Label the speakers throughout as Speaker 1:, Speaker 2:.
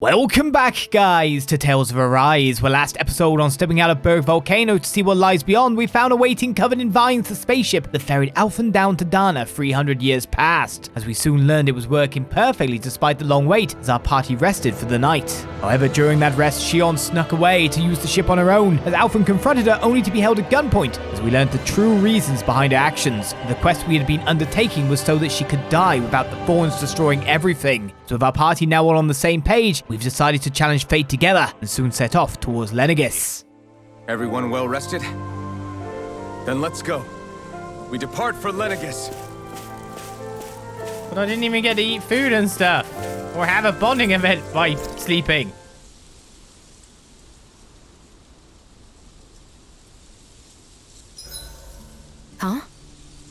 Speaker 1: Welcome back, guys, to Tales of Arise, where last episode on stepping out of Berg Volcano to see what lies beyond, we found awaiting Covenant Vines the spaceship that ferried Alphen down to Dahna 300 years past, as we soon learned it was working perfectly despite the long wait as our party rested for the night. However, during that rest, Shion snuck away to use the ship on her own, as Alphen confronted her only to be held at gunpoint, as we learned the true reasons behind her actions. The quest we had been undertaking was so that she could die without the thorns destroying everything. So with our party now all on the same page, we've decided to challenge fate together and soon set off towards Lenegis.
Speaker 2: Everyone well rested? Then let's go. We depart for Lenegis.
Speaker 1: But I didn't even get to eat food and stuff, or have a bonding event by sleeping.
Speaker 3: Huh?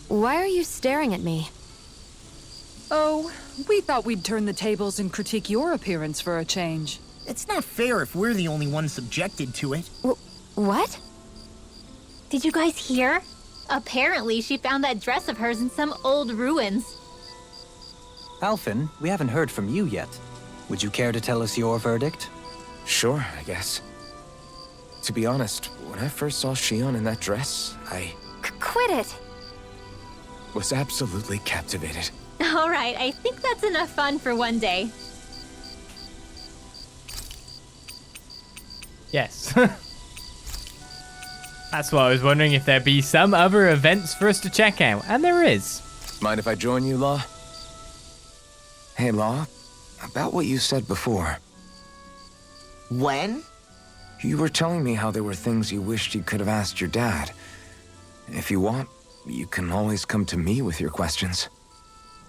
Speaker 3: Why are you staring at me?
Speaker 4: Oh, we thought we'd turn the tables and critique your appearance for a change.
Speaker 5: It's not fair if we're the only ones subjected to it.
Speaker 3: What?
Speaker 6: Did you guys hear? Apparently, she found that dress of hers in some old ruins.
Speaker 7: Alphen, we haven't heard from you yet. Would you care to tell us your verdict?
Speaker 2: Sure, I guess. To be honest, when I first saw Shion in that dress, I
Speaker 3: Quit it!
Speaker 2: was absolutely captivated.
Speaker 6: All right, I think that's enough fun for one day.
Speaker 1: Yes. That's why I was wondering if there'd be some other events for us to check out, and there is.
Speaker 2: Mind if I join you, Law? Hey, Law. About what you said before.
Speaker 5: When?
Speaker 2: You were telling me how there were things you wished you could have asked your dad. If you want, you can always come to me with your questions.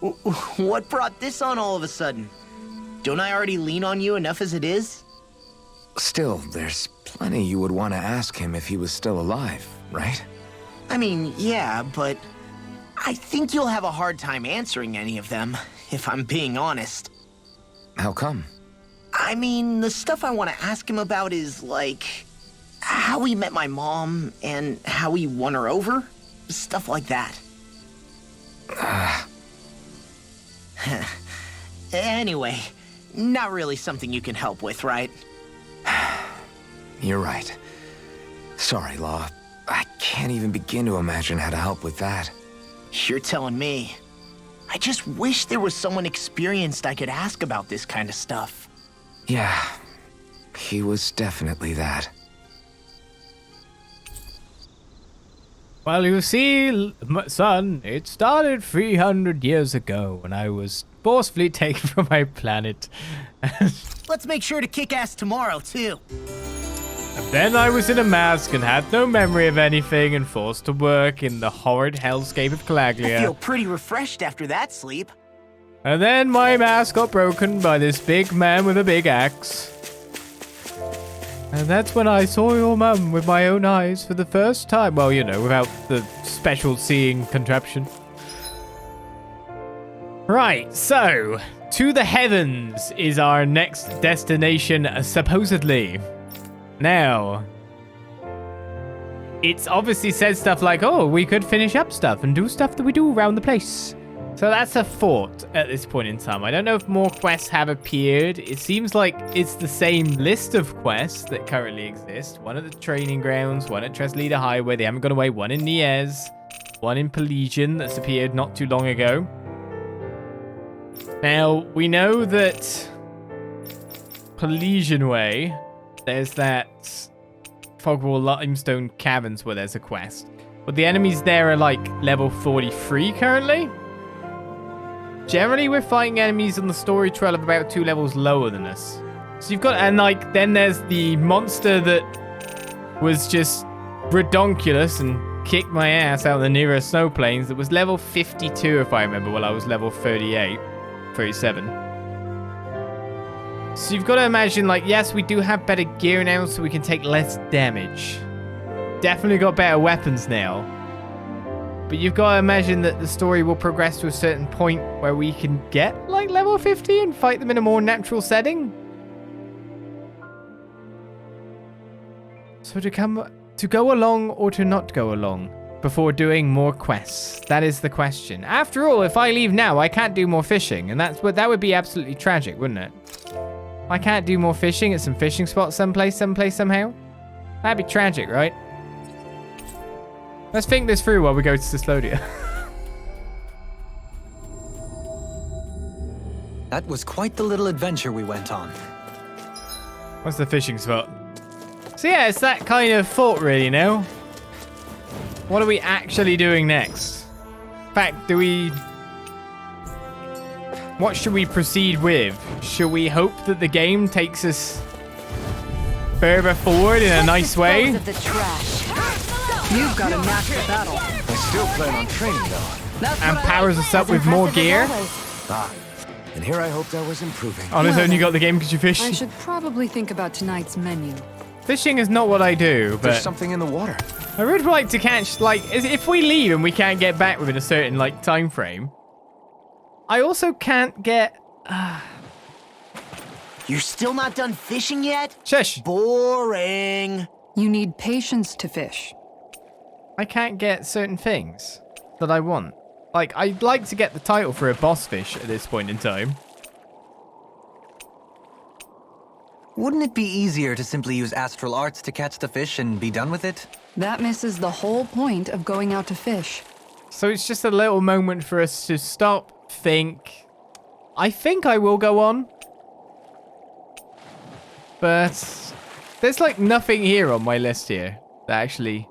Speaker 5: What brought this on all of a sudden? Don't I already lean on you enough as it is?
Speaker 2: Still, there's plenty you would want to ask him if he was still alive, right?
Speaker 5: I mean, yeah, but I think you'll have a hard time answering any of them, if I'm being honest.
Speaker 2: How come?
Speaker 5: I mean, the stuff I want to ask him about is, like, how he met my mom and how he won her over. Stuff like that. Anyway, not really something you can help with, right?
Speaker 2: You're right. Sorry, Law. I can't even begin to imagine how to help with that.
Speaker 5: You're telling me. I just wish there was someone experienced I could ask about this kind of stuff.
Speaker 2: Yeah, he was definitely that.
Speaker 1: Well, you see, son, it started 300 years ago when I was forcefully taken from my planet.
Speaker 5: Let's make sure to kick ass tomorrow, too.
Speaker 1: And then I was in a mask and had no memory of anything and forced to work in the horrid hellscape of
Speaker 5: I
Speaker 1: Calaglia.
Speaker 5: feel pretty refreshed after that sleep.
Speaker 1: And then my mask got broken by this big man with a big axe. And that's when I saw your mum with my own eyes for the first time. Well, you know, without the special seeing contraption. Right, so, to the heavens is our next destination, supposedly. Now, it's obviously said stuff like, oh, we could finish up stuff and do stuff that we do around the place. So that's a thought at this point in time. I don't know if more quests have appeared. It seems like it's the same list of quests that currently exist. One at the training grounds, one at Tresleda Highway. They haven't gone away. One in Niez, one in Pillaging that's appeared not too long ago. Now, we know that Pillaging Way, there's that Fogwall Limestone Caverns where there's a quest. But the enemies there are like level 43 currently. Generally, we're fighting enemies on the story trail of about 2 levels lower than us. So you've got, and like, then there's the monster that was just redonkulous and kicked my ass out of the nearest snow plains that was level 52, if I remember, while I was level 38, 37. So you've got to imagine, like, yes, we do have better gear now, so we can take less damage. Definitely got better weapons now. But you've got to imagine that the story will progress to a certain point where we can get, like, level 50 and fight them in a more natural setting. So to go along or to not go along before doing more quests? That is the question. After all, if I leave now, I can't do more fishing, and that would be absolutely tragic, wouldn't it? I can't do more fishing at some fishing spots someplace, somehow. That'd be tragic, right? Let's think this through while we go to Custodian.
Speaker 7: That was quite the little adventure we went on.
Speaker 1: What's the fishing spot? So yeah, it's that kind of thought really, you know? What are we actually doing next? In fact, what should we proceed with? Should we hope that the game takes us further forward in a nice way?
Speaker 4: You've got a knack for battle.
Speaker 2: I still plan on training, though.
Speaker 1: And powers us up with more gear?
Speaker 2: Ah, and here I hoped I was improving.
Speaker 1: On its own, you got the game because you fish?
Speaker 4: I should probably think about tonight's menu.
Speaker 1: Fishing is not what I do,
Speaker 2: There's
Speaker 1: but
Speaker 2: something in the water.
Speaker 1: I would like to catch, like, if we leave and we can't get back within a certain, like, time frame, I also can't get...
Speaker 5: You're still not done fishing yet?
Speaker 1: Shush!
Speaker 5: Boring.
Speaker 4: You need patience to fish.
Speaker 1: I can't get certain things that I want. Like, I'd like to get the title for a boss fish at this point in time.
Speaker 7: Wouldn't it be easier to simply use astral arts to catch the fish and be done with it?
Speaker 4: That misses the whole point of going out to fish.
Speaker 1: So it's just a little moment for us to stop, think. I think I will go on. But there's like nothing here on my list here that actually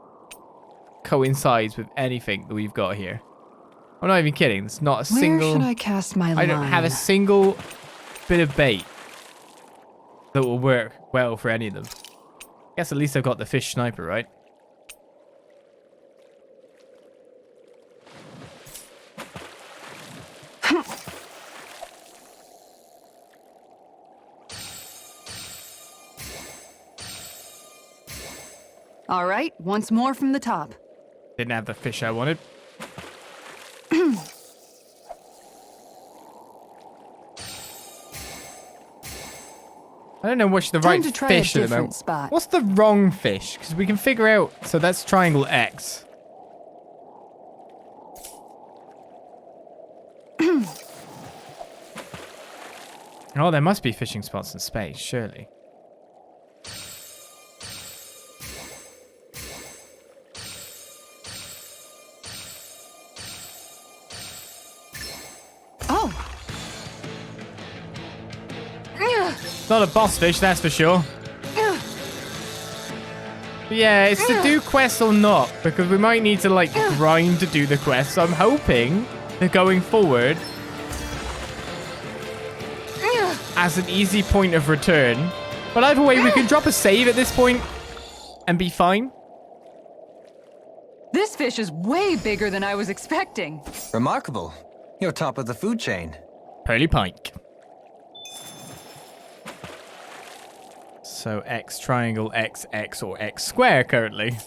Speaker 1: coincides with anything that we've got here. I'm not even kidding. It's not a single...
Speaker 4: Where should I cast my line?
Speaker 1: I don't have a single bit of bait that will work well for any of them. Guess at least I've got the fish sniper, right?
Speaker 4: All right, once more from the top.
Speaker 1: Didn't have the fish I wanted. I don't know which the right
Speaker 4: Time to try
Speaker 1: fish
Speaker 4: a
Speaker 1: at the
Speaker 4: different
Speaker 1: moment.
Speaker 4: spot.
Speaker 1: What's the wrong fish? Because we can figure out. So that's triangle X. Oh, there must be fishing spots in space, surely.
Speaker 4: Oh,
Speaker 1: It's not a boss fish, that's for sure. But yeah, it's to do quests or not, because we might need to like grind to do the quests. So I'm hoping that going forward as an easy point of return. But either way, we can drop a save at this point and be fine.
Speaker 4: this fish is way bigger than I was expecting.
Speaker 7: Remarkable. You're top of the food chain.
Speaker 1: Pearly pike. So X triangle, X, X, or X square currently.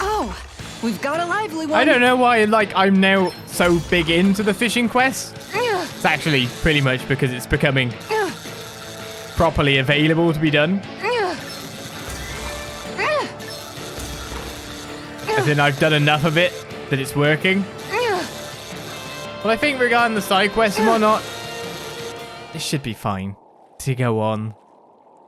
Speaker 4: Oh, we've got a lively one.
Speaker 1: I don't know why I'm now so big into the fishing quest. It's actually pretty much because it's becoming properly available to be done. As in, I've done enough of it that it's working. But I think regarding the side quests and whatnot, it should be fine to go on.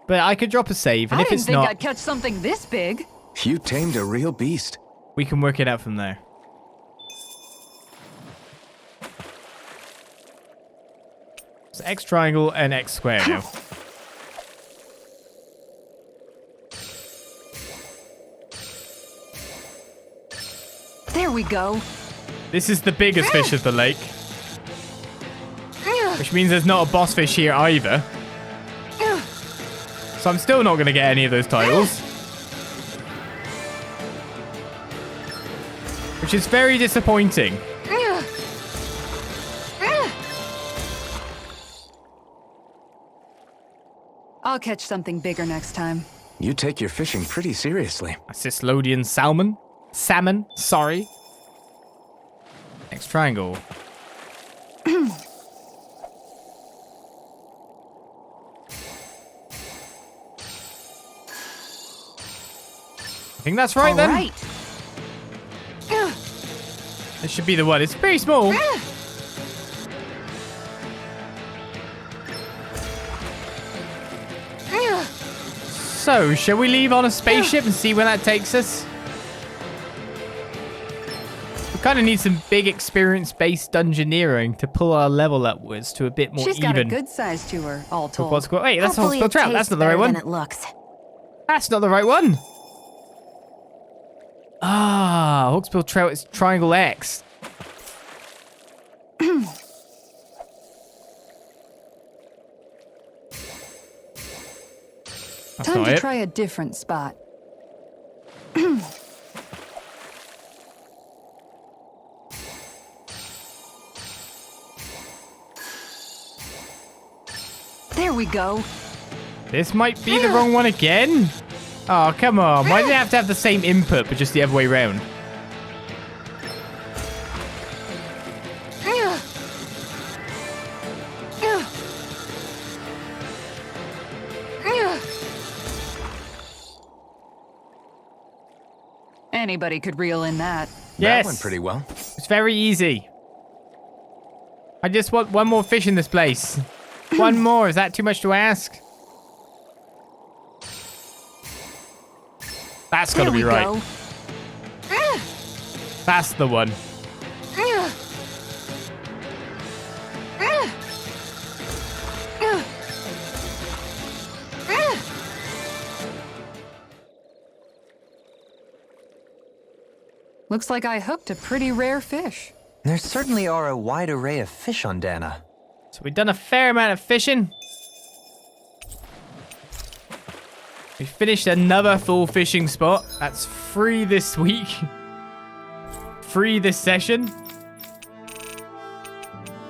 Speaker 1: But I could drop a save, and
Speaker 4: I
Speaker 1: if
Speaker 4: didn't
Speaker 1: it's
Speaker 4: think
Speaker 1: not,
Speaker 4: I'd catch something this big.
Speaker 2: You tamed a real beast.
Speaker 1: we can work it out from there. It's X triangle and X square now.
Speaker 4: There we go.
Speaker 1: This is the biggest fish of the lake. Which means there's not a boss fish here either. So I'm still not going to get any of those titles. Which is very disappointing.
Speaker 4: I'll catch something bigger next time.
Speaker 2: You take your fishing pretty seriously.
Speaker 1: A Cislodian salmon. Salmon, sorry. Next triangle. I think that's right
Speaker 4: All
Speaker 1: then.
Speaker 4: right.
Speaker 1: This should be the one. It's very small. So, shall we leave on a spaceship and see where that takes us? We kind of need some big experience-based dungeoneering to pull our level upwards to a bit more
Speaker 4: She's
Speaker 1: even.
Speaker 4: got a good size to her, all told.
Speaker 1: Wait, that's
Speaker 3: Hopefully
Speaker 1: Hawksbill
Speaker 3: it
Speaker 1: Trout. That's
Speaker 3: tastes
Speaker 1: not the right
Speaker 3: better
Speaker 1: one.
Speaker 3: than it looks.
Speaker 1: That's not the right one. Ah, Hawksbill Trout is Triangle X. That's
Speaker 4: Time
Speaker 1: not
Speaker 4: to
Speaker 1: it.
Speaker 4: try a different spot. There we go.
Speaker 1: This might be the wrong one again. Oh, come on. Why do they have to have the same input, but just the other way around?
Speaker 4: Anybody could reel in that.
Speaker 1: Yes.
Speaker 2: That went pretty well.
Speaker 1: It's very easy. I just want one more fish in this place. One more. Is that too much to ask? That's got to be right.
Speaker 4: Go.
Speaker 1: That's the one.
Speaker 4: Looks like I hooked a pretty rare fish.
Speaker 7: There certainly are a wide array of fish on Dahna.
Speaker 1: So we've done a fair amount of fishing. We finished another full fishing spot. That's free this week. Free this session.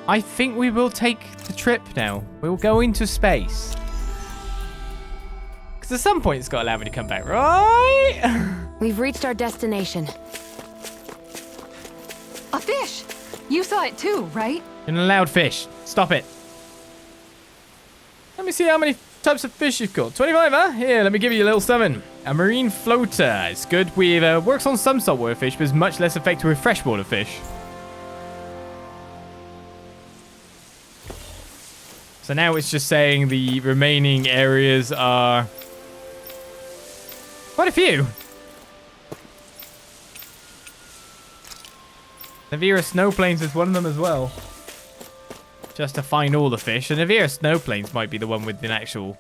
Speaker 1: I think we will take the trip now. We'll go into space. Because at some point it's got to allow me to come back, right?
Speaker 3: We've reached our destination.
Speaker 4: A fish! You saw it too, right?
Speaker 1: An allowed fish. Stop it. Let me see how many types of fish you've got. 25, huh? Here, let me give you a little something. A marine floater. It's good with, works on some saltwater fish, but is much less effective with freshwater fish. So now it's just saying the remaining areas are quite a few. Navira Snowplains is one of them as well. Just to find all the fish. And Navira Snowplains might be the one with an actual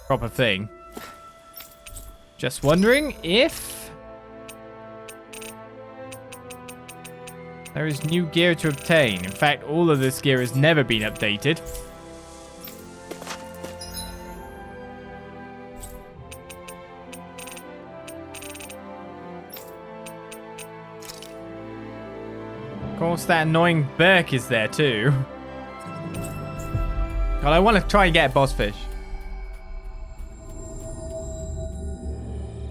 Speaker 1: proper thing. Just wondering if there is new gear to obtain. In fact, all of this gear has never been updated. Of course, that annoying Burke is there too. Well, I want to try and get a boss fish.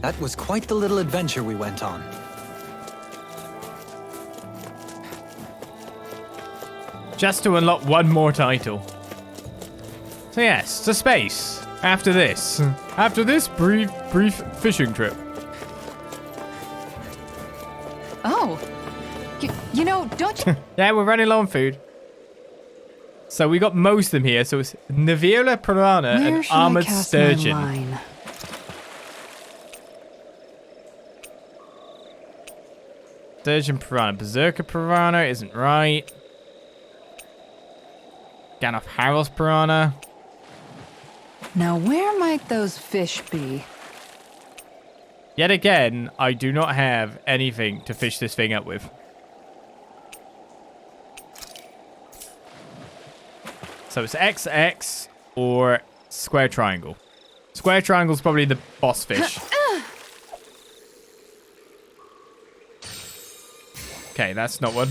Speaker 7: That was quite the little adventure we went on.
Speaker 1: Just to unlock one more title. So yes, to space. After this. After this brief fishing trip.
Speaker 4: Oh. You know, don't you...
Speaker 1: Yeah, we're running low on food. So we got most of them here. So it's Navira piranha and armored sturgeon. Sturgeon piranha. Berserker piranha isn't right. Ganoff Harrel's piranha.
Speaker 4: Now, where might those fish be?
Speaker 1: Yet again, I do not have anything to fish this thing up with. So it's XX or square triangle. Square triangle is probably the boss fish. Okay, that's not one.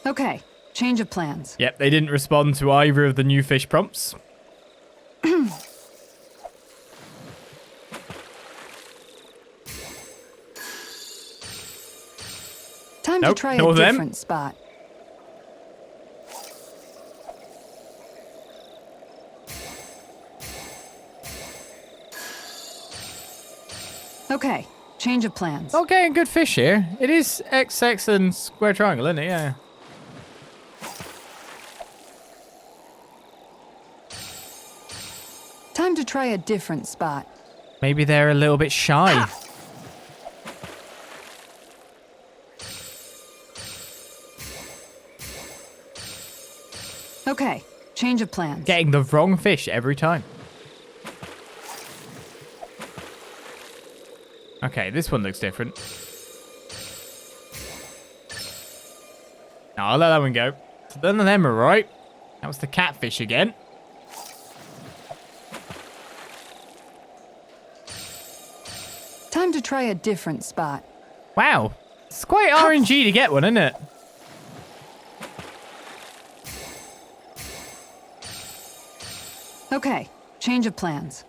Speaker 4: Okay, change of plans.
Speaker 1: Yep, they didn't respond to either of the new fish prompts.
Speaker 4: Time
Speaker 1: Nope,
Speaker 4: to try
Speaker 1: no
Speaker 4: a
Speaker 1: of them.
Speaker 4: different spot. Okay, change of plans.
Speaker 1: Okay, and good fish here. It is XX and square triangle, isn't it? Yeah.
Speaker 4: Time to try a different spot.
Speaker 1: Maybe they're a little bit shy.
Speaker 4: Okay, change of plans.
Speaker 1: Getting the wrong fish every time. Okay, this one looks different. No, I'll let that one go. So none of them are right. That was the catfish again.
Speaker 4: Time to try a different spot.
Speaker 1: Wow. It's quite RNG to get one, isn't it?
Speaker 4: Okay, change of plans.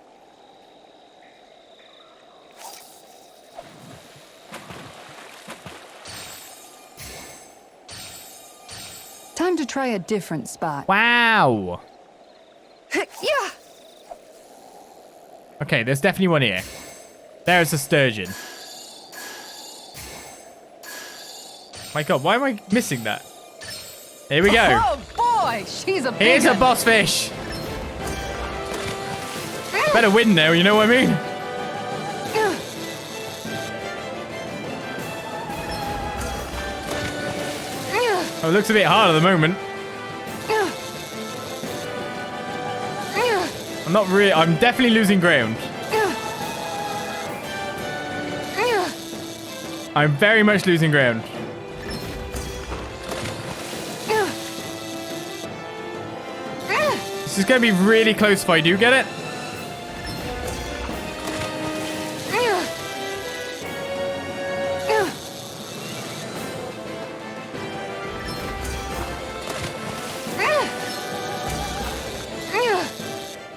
Speaker 4: Time to try a different spot.
Speaker 1: Wow.
Speaker 4: Yeah.
Speaker 1: Okay, there's definitely one here. There's a sturgeon. My god, why am I missing that? Here we go.
Speaker 4: Oh boy, she's a big
Speaker 1: Here's a
Speaker 4: one.
Speaker 1: boss fish. Better win now, you know what I mean? Oh, it looks a bit hard at the moment. I'm definitely losing ground. I'm very much losing ground. This is going to be really close if I do get it.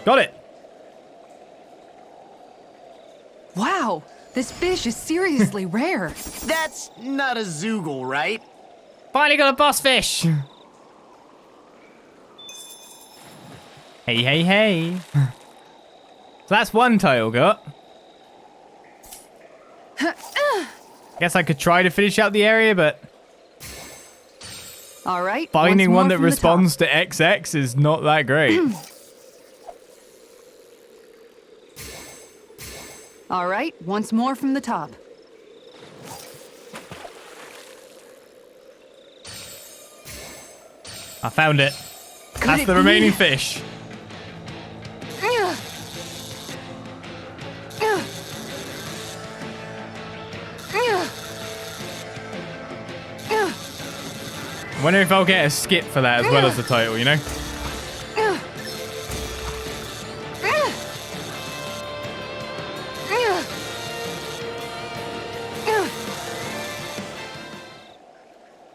Speaker 1: Got it.
Speaker 4: Wow, this fish is seriously rare.
Speaker 5: That's not a Zoogle, right?
Speaker 1: Finally got a boss fish. Hey, hey, hey. So that's one title got. Guess I could try to finish out the area, but
Speaker 4: All right.
Speaker 1: finding
Speaker 4: once
Speaker 1: one
Speaker 4: more
Speaker 1: that
Speaker 4: from the top.
Speaker 1: responds to XX is not that great.
Speaker 4: All right, once more from the top.
Speaker 1: I found it. That's
Speaker 4: it
Speaker 1: the
Speaker 4: be?
Speaker 1: remaining fish. I wonder if I'll get a skip for that as well as the title, you know?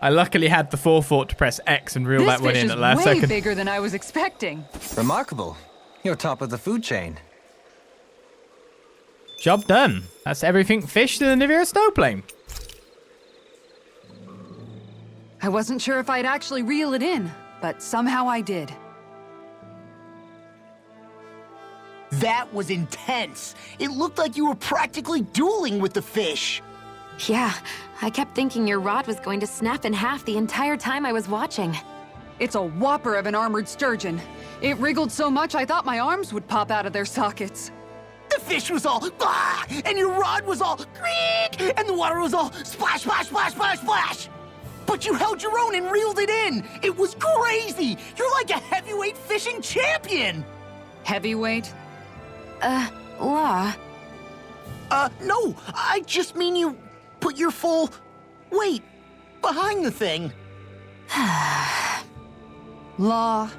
Speaker 1: I luckily had the forethought to press X and reel that one in at the last
Speaker 4: This fish is way
Speaker 1: second.
Speaker 4: bigger than I was expecting.
Speaker 7: Remarkable. You're top of the food chain.
Speaker 1: Job done. That's everything fished in the Nivea snowplane.
Speaker 4: I wasn't sure if I'd actually reel it in, but somehow I did.
Speaker 5: That was intense. It looked like you were practically dueling with the fish.
Speaker 3: Yeah, I kept thinking your rod was going to snap in half the entire time I was watching.
Speaker 4: It's a whopper of an armored sturgeon. It wriggled so much I thought my arms would pop out of their sockets.
Speaker 5: The fish was all "Ah!" and your rod was all creak, and the water was all splash, splash, splash, splash, splash. But you held your own and reeled it in. It was crazy. You're like a heavyweight fishing champion.
Speaker 4: Heavyweight?
Speaker 3: Law.
Speaker 5: No, I just mean you put your full weight behind the thing.
Speaker 4: Law,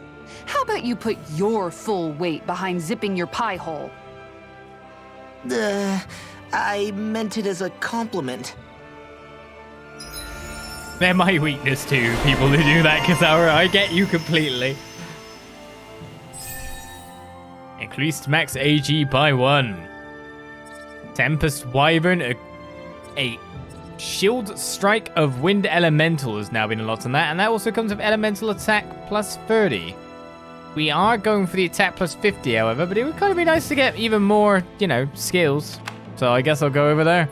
Speaker 4: how about you put your full weight behind zipping your pie hole?
Speaker 5: I meant it as a compliment.
Speaker 1: They're my weakness too, people who do that, Kizaru. I get you completely. Increased max AG by 1. Tempest Wyvern, a shield strike of Wind Elemental has now been unlocked on that, and that also comes with Elemental Attack plus 30. We are going for the attack plus 50, however, but it would kind of be nice to get even more, you know, skills. So I guess I'll go over there.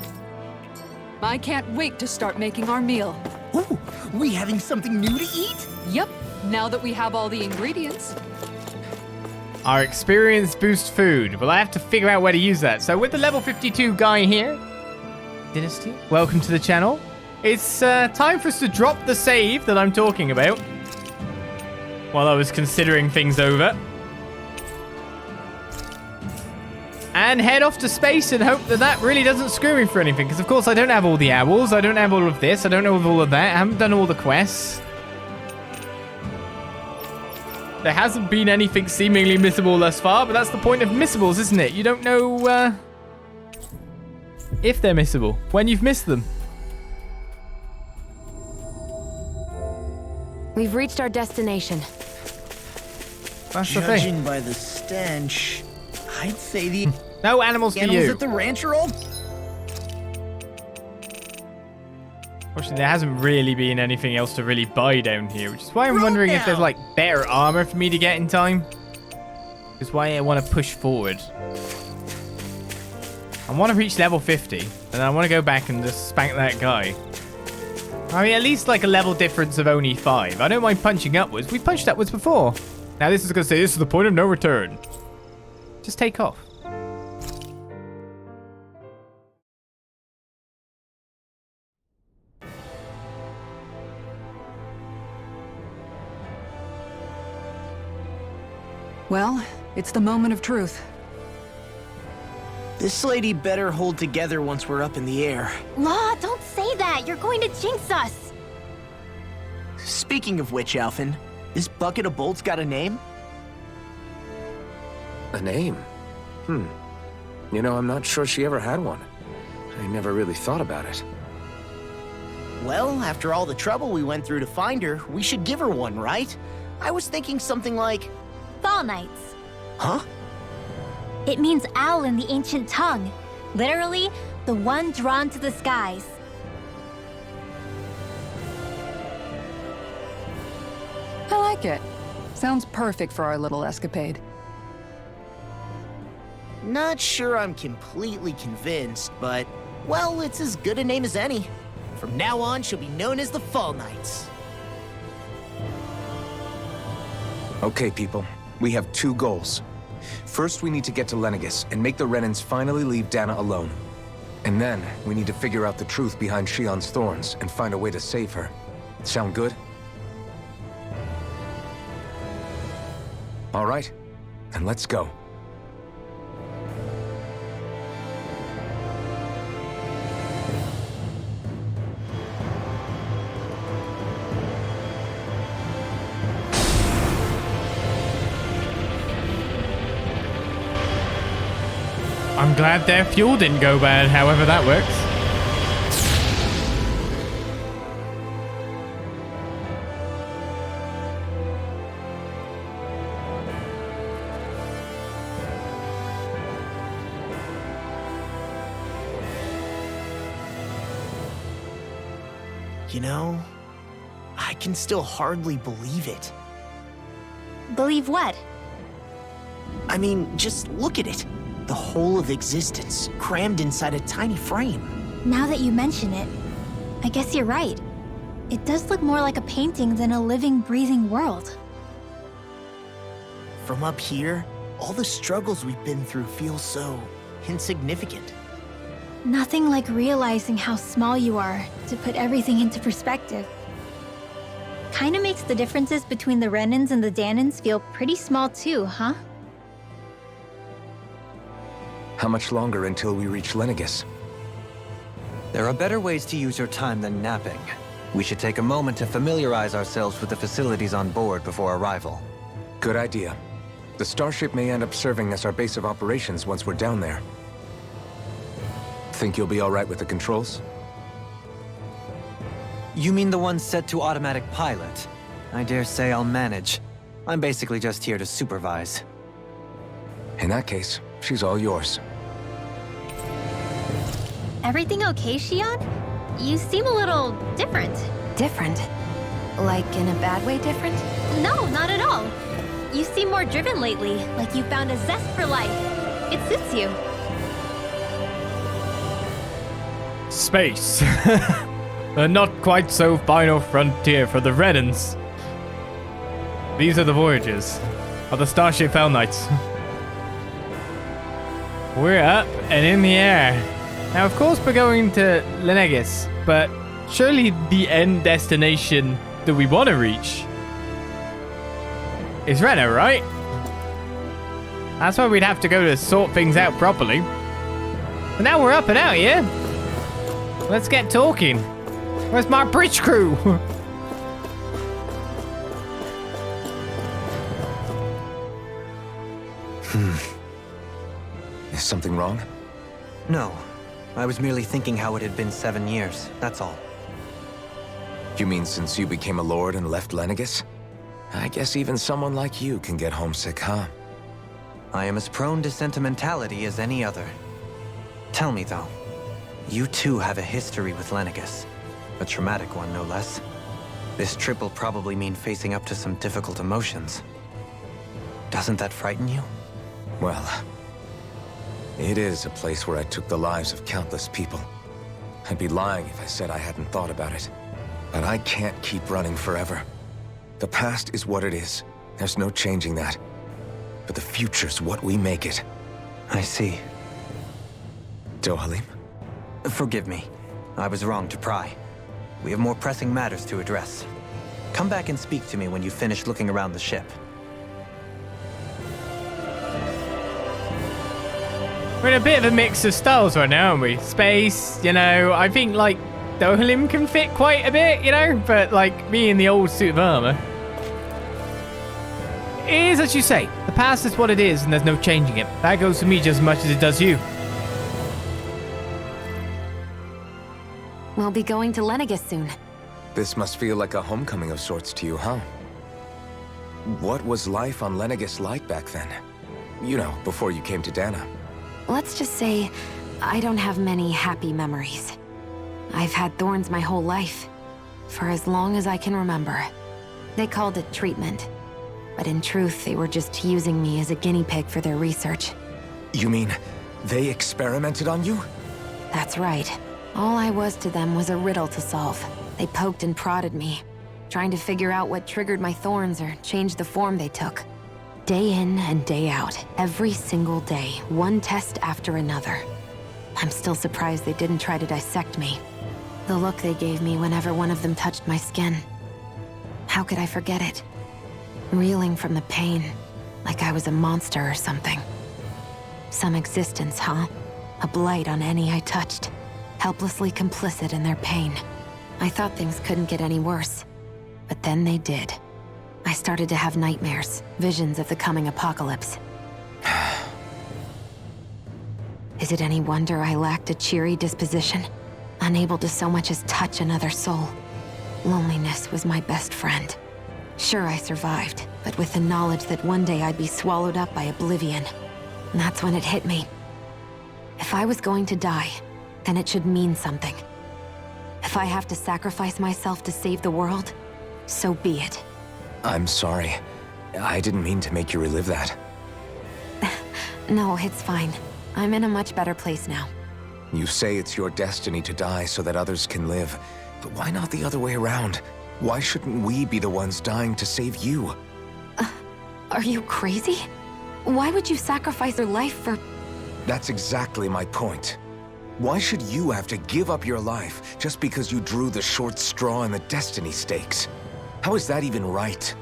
Speaker 4: I can't wait to start making our meal.
Speaker 5: Ooh, we having something new to eat?
Speaker 4: Yep, now that we have all the ingredients.
Speaker 1: Our experience boost food. Well, I have to figure out where to use that. So with the level 52 guy here, Dynasty, welcome to the channel. It's time for us to drop the save that I'm talking about while I was considering things over. And head off to space and hope that that really doesn't screw me for anything. Because, of course, I don't have all the owls. I don't have all of this. I don't know all of that. I haven't done all the quests. There hasn't been anything seemingly missable thus far, but that's the point of missables, isn't it? You don't know if they're missable when you've missed them.
Speaker 3: We've reached our destination.
Speaker 1: That's the thing.
Speaker 5: Judging by the stench, I'd say the
Speaker 1: No animals for
Speaker 5: animals
Speaker 1: you.
Speaker 5: at the ranch are all...
Speaker 1: Fortunately, there hasn't really been anything else to really buy down here, which is why I'm wondering if there's, like, better armor for me to get in time. Which is why I want to push forward. I want to reach level 50, and I want to go back and just spank that guy. I mean, at least, like, a level difference of only 5. I don't mind punching upwards. We punched upwards before. Now, this is going to say, this is the point of no return. Just take off.
Speaker 4: Well, it's the moment of truth.
Speaker 5: This lady better hold together once we're up in the air.
Speaker 6: Law, don't say that. You're going to jinx us.
Speaker 5: Speaking of which, Alphen, this bucket of bolts got a name?
Speaker 2: A name? You know, I'm not sure she ever had one. I never really thought about it.
Speaker 8: Well, after all the trouble we went through to find her, we should give her one, right? I was thinking something like...
Speaker 6: Fall Knights.
Speaker 8: Huh?
Speaker 6: It means owl in the ancient tongue. Literally, the one drawn to the skies.
Speaker 4: I like it. Sounds perfect for our little escapade.
Speaker 8: Not sure I'm completely convinced, but... Well, it's as good a name as any. From now on, she'll be known as the Fall Knights.
Speaker 2: Okay, people. We have 2 goals. First, we need to get to Lenegis and make the Renans finally leave Dahna alone. And then, we need to figure out the truth behind Shion's thorns and find a way to save her. Sound good? All right, then let's go.
Speaker 1: I'm glad their fuel didn't go bad, however that works.
Speaker 8: You know, I can still hardly believe it.
Speaker 6: Believe what?
Speaker 8: I mean, just look at it. The whole of existence, crammed inside a tiny frame.
Speaker 6: Now that you mention it, I guess you're right. It does look more like a painting than a living, breathing world.
Speaker 8: From up here, all the struggles we've been through feel so insignificant.
Speaker 6: Nothing like realizing how small you are to put everything into perspective. Kinda makes the differences between the Renans and the Dahnans feel pretty small too, huh?
Speaker 2: How much longer until we reach Lenegis?
Speaker 7: There are better ways to use your time than napping. We should take a moment to familiarize ourselves with the facilities on board before arrival.
Speaker 2: Good idea. The Starship may end up serving as our base of operations once we're down there. Think you'll be all right with the controls?
Speaker 7: You mean the one set to automatic pilot? I dare say I'll manage. I'm basically just here to supervise.
Speaker 2: In that case, she's all yours.
Speaker 6: Everything okay, Shion? You seem a little different.
Speaker 3: Different? Like in a bad way different?
Speaker 6: No, not at all. You seem more driven lately, like you found a zest for life. It suits you.
Speaker 1: space. A not quite so final frontier for the Renans. These are the voyages of the Starship Fell Knights. We're up and in the air. Now, of course, we're going to Lenegis, but surely the end destination that we want to reach is Rena, right? That's where we'd have to go to sort things out properly. But now we're up and out, yeah? Let's get talking. Where's my bridge crew?
Speaker 2: Is something wrong?
Speaker 7: No. I was merely thinking how it had been 7 years, that's all.
Speaker 2: You mean since you became a lord and left Lenegis? I guess even someone like you can get homesick, huh?
Speaker 7: I am as prone to sentimentality as any other. Tell me, though, you too have a history with Lenegis. A traumatic one, no less. This trip will probably mean facing up to some difficult emotions. Doesn't that frighten you?
Speaker 2: Well, it is a place where I took the lives of countless people. I'd be lying if I said I hadn't thought about it. But I can't keep running forever. The past is what it is. There's no changing that. But the future's what we make it.
Speaker 7: I see.
Speaker 2: Dohalim?
Speaker 7: Forgive me. I was wrong to pry. We have more pressing matters to address. Come back and speak to me when you finish looking around the ship.
Speaker 1: We're in a bit of a mix of styles right now, aren't we? Space, you know, I think, like, Dohalim can fit quite a bit, you know? But, like, me in the old suit of armor. It is as you say. The past is what it is, and there's no changing it. That goes for me just as much as it does you.
Speaker 3: We'll be going to Lenegis soon.
Speaker 2: This must feel like a homecoming of sorts to you, huh? What was life on Lenegis like back then? You know, before you came to Dahna.
Speaker 3: Let's just say, I don't have many happy memories. I've had thorns my whole life, for as long as I can remember. They called it treatment, but in truth, they were just using me as a guinea pig for their research.
Speaker 2: You mean, they experimented on you?
Speaker 3: That's right. All I was to them was a riddle to solve. They poked and prodded me, trying to figure out what triggered my thorns or changed the form they took. Day in and day out, every single day, one test after another. I'm still surprised they didn't try to dissect me. The look they gave me whenever one of them touched my skin. How could I forget it? Reeling from the pain, like I was a monster or something. Some existence, huh? A blight on any I touched. Helplessly complicit in their pain. I thought things couldn't get any worse. But then they did. I started to have nightmares, visions of the coming apocalypse. Is it any wonder I lacked a cheery disposition? Unable to so much as touch another soul. Loneliness was my best friend. Sure, I survived, but with the knowledge that one day I'd be swallowed up by oblivion. And that's when it hit me. If I was going to die, then it should mean something. If I have to sacrifice myself to save the world, so be it.
Speaker 2: I'm sorry. I didn't mean to make you relive that.
Speaker 3: No, it's fine. I'm in a much better place now.
Speaker 2: You say it's your destiny to die so that others can live. But why not the other way around? Why shouldn't we be the ones dying to save you?
Speaker 3: Are you crazy? Why would you sacrifice your life for...
Speaker 2: That's exactly my point. Why should you have to give up your life just because you drew the short straw in the destiny stakes? How is that even right?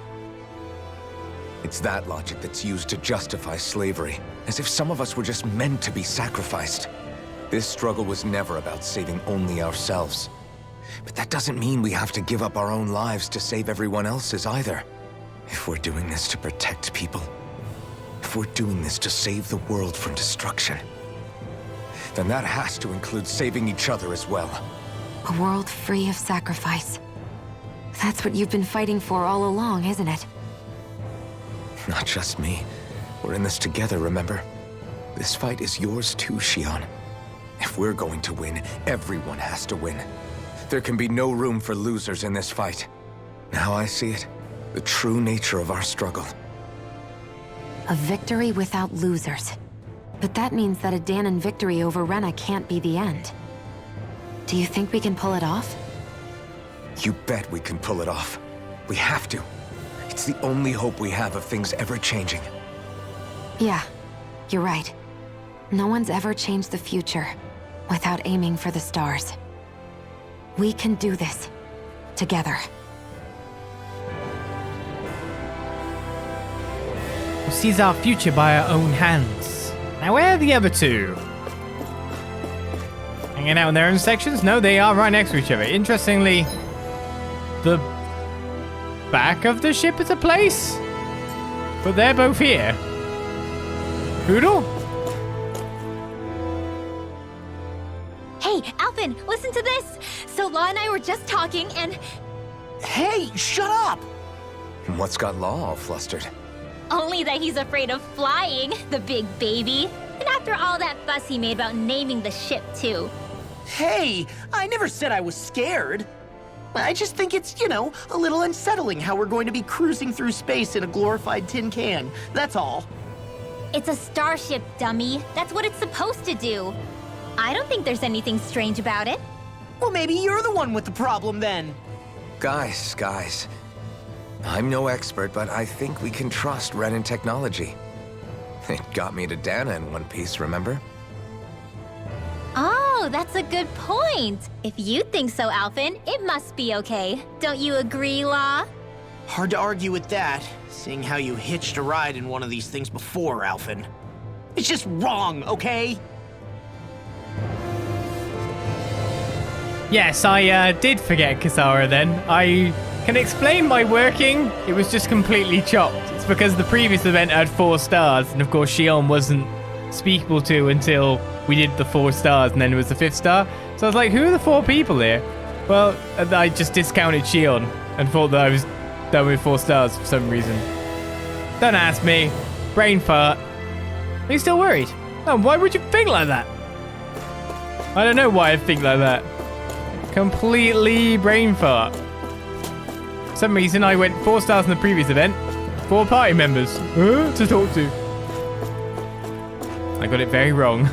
Speaker 2: It's that logic that's used to justify slavery, as if some of us were just meant to be sacrificed. This struggle was never about saving only ourselves. But that doesn't mean we have to give up our own lives to save everyone else's either. If we're doing this to protect people, if we're doing this to save the world from destruction, then that has to include saving each other as well.
Speaker 3: A world free of sacrifice. That's what you've been fighting for all along, isn't it?
Speaker 2: Not just me. We're in this together, remember? This fight is yours too, Xion. If we're going to win, everyone has to win. There can be no room for losers in this fight. Now I see it. The true nature of our struggle.
Speaker 3: A victory without losers. But that means that a Dahnan victory over Rena can't be the end. Do you think we can pull it off?
Speaker 2: You bet we can pull it off. We have to. It's the only hope we have of things ever changing.
Speaker 3: Yeah, you're right. No one's ever changed the future without aiming for the stars. We can do this. Together.
Speaker 1: We'll seize our future by our own hands. Now where are the other two? Hanging out in their own sections? No, they are right next to each other. Interestingly, the back of the ship is a place, but they're both here. Poodle?
Speaker 6: Hey, Alvin, listen to this! So Law and I were just talking and...
Speaker 5: Hey, shut up!
Speaker 2: What's got Law all flustered?
Speaker 6: Only that he's afraid of flying, the big baby. And after all that fuss he made about naming the ship, too.
Speaker 5: Hey, I never said I was scared. I just think it's, a little unsettling how we're going to be cruising through space in a glorified tin can. That's all.
Speaker 6: It's a starship, dummy. That's what it's supposed to do. I don't think there's anything strange about it.
Speaker 5: Well, maybe you're the one with the problem then.
Speaker 2: Guys. I'm no expert, but I think we can trust Renan technology. It got me to Dahna in one piece, remember?
Speaker 6: Oh, that's a good point. If you think so, Alvin, it must be okay. Don't you agree, Law?
Speaker 8: Hard to argue with that, seeing how you hitched a ride in one of these things before, Alvin.
Speaker 5: It's just wrong, okay?
Speaker 1: Yes, I did forget Kisara then. I can explain my working. It was just completely chopped. It's because the previous event had 4 stars, and of course Shion wasn't speakable to until we did the 4 stars, and then it was the 5th star. So I was like, who are the 4 people here? Well, I just discounted Shion and thought that I was done with 4 stars for some reason. Don't ask me. Brain fart. Are you still worried? Oh, why would you think like that? I don't know why I think like that. Completely brain fart. For some reason, I went 4 stars in the previous event. 4 party members to talk to. I got it very wrong.